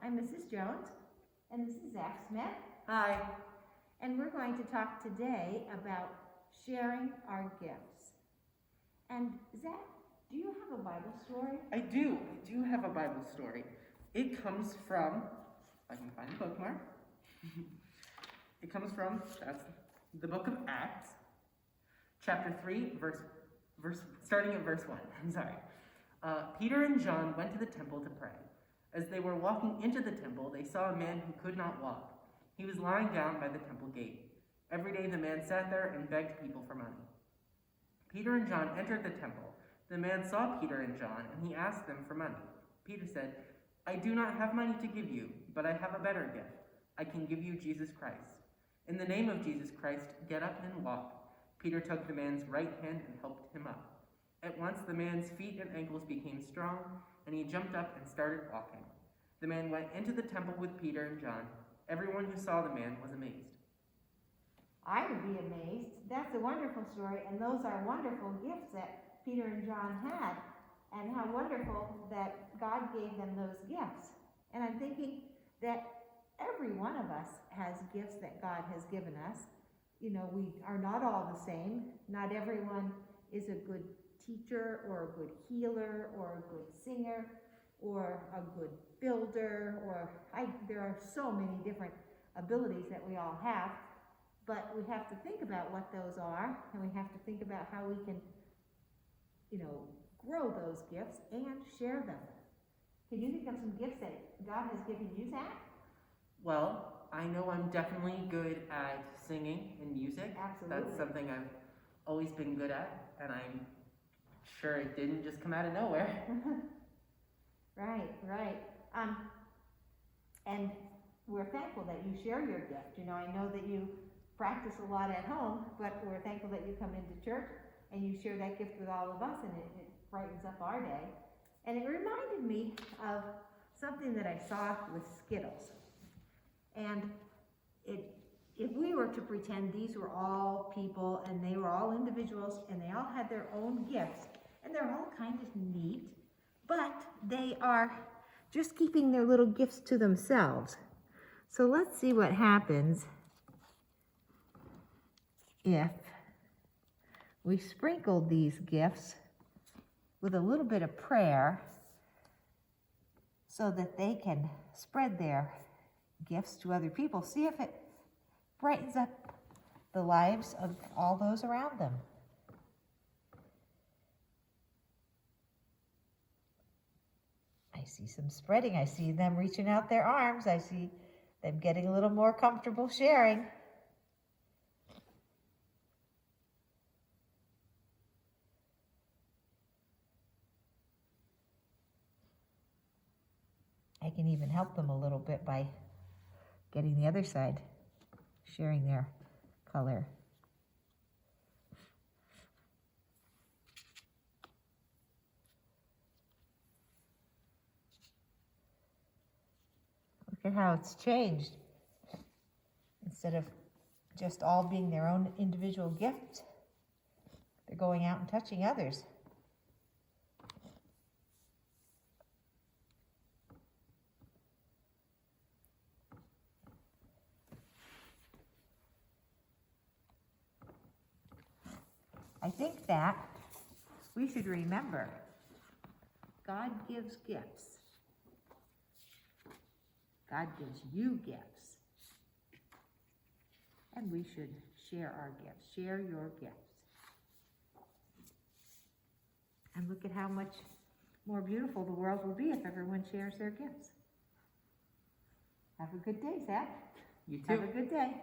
I'm Mrs. Jones, and this is Zach Smith. Hi. And we're going to talk today about sharing our gifts. And Zach, do you have a Bible story? I do have a Bible story. It comes from, if I can find the bookmark. It comes from the book of Acts, chapter 3, starting at verse 1. I'm sorry. Peter and John went to the temple to pray. As they were walking into the temple, they saw a man who could not walk. He was lying down by the temple gate. Every day the man sat there and begged people for money. Peter and John entered the temple. The man saw Peter and John, and he asked them for money. Peter said, "I do not have money to give you, but I have a better gift. I can give you Jesus Christ. In the name of Jesus Christ, get up and walk." Peter took the man's right hand and helped him up. At once the man's feet and ankles became strong, and he jumped up and started walking. The man went into the temple with Peter and John. Everyone who saw the man was amazed. I would be amazed. That's a wonderful story, and those are wonderful gifts that Peter and John had, and how wonderful that God gave them those gifts. And I'm thinking that every one of us has gifts that God has given us. You know, we are not all the same. Not everyone is a good teacher or a good healer or a good singer or a good builder, there are so many different abilities that we all have, but we have to think about what those are, and we have to think about how we can, grow those gifts and share them. Can you think of some gifts that God has given you, Zach? Well, I know I'm definitely good at singing and music. Absolutely. That's something I've always been good at, and I'm sure it didn't just come out of nowhere. Right. And we're thankful that you share your gift. I know that you practice a lot at home, but we're thankful that you come into church and you share that gift with all of us, and it brightens up our day. And it reminded me of something that I saw with Skittles. And if we were to pretend these were all people and they were all individuals and they all had their own gifts, and they're all kind of neat, but they are just keeping their little gifts to themselves. So let's see what happens if we sprinkled these gifts with a little bit of prayer so that they can spread their gifts to other people. See if it brightens up the lives of all those around them. I see some spreading. I see them reaching out their arms. I see them getting a little more comfortable sharing. I can even help them a little bit by getting the other side, sharing their color. Look at how it's changed. Instead of just all being their own individual gift, they're going out and touching others. I think that we should remember God gives gifts. God gives you gifts. And we should share our gifts. Share your gifts. And look at how much more beautiful the world will be if everyone shares their gifts. Have a good day, Zach. You too. Have a good day.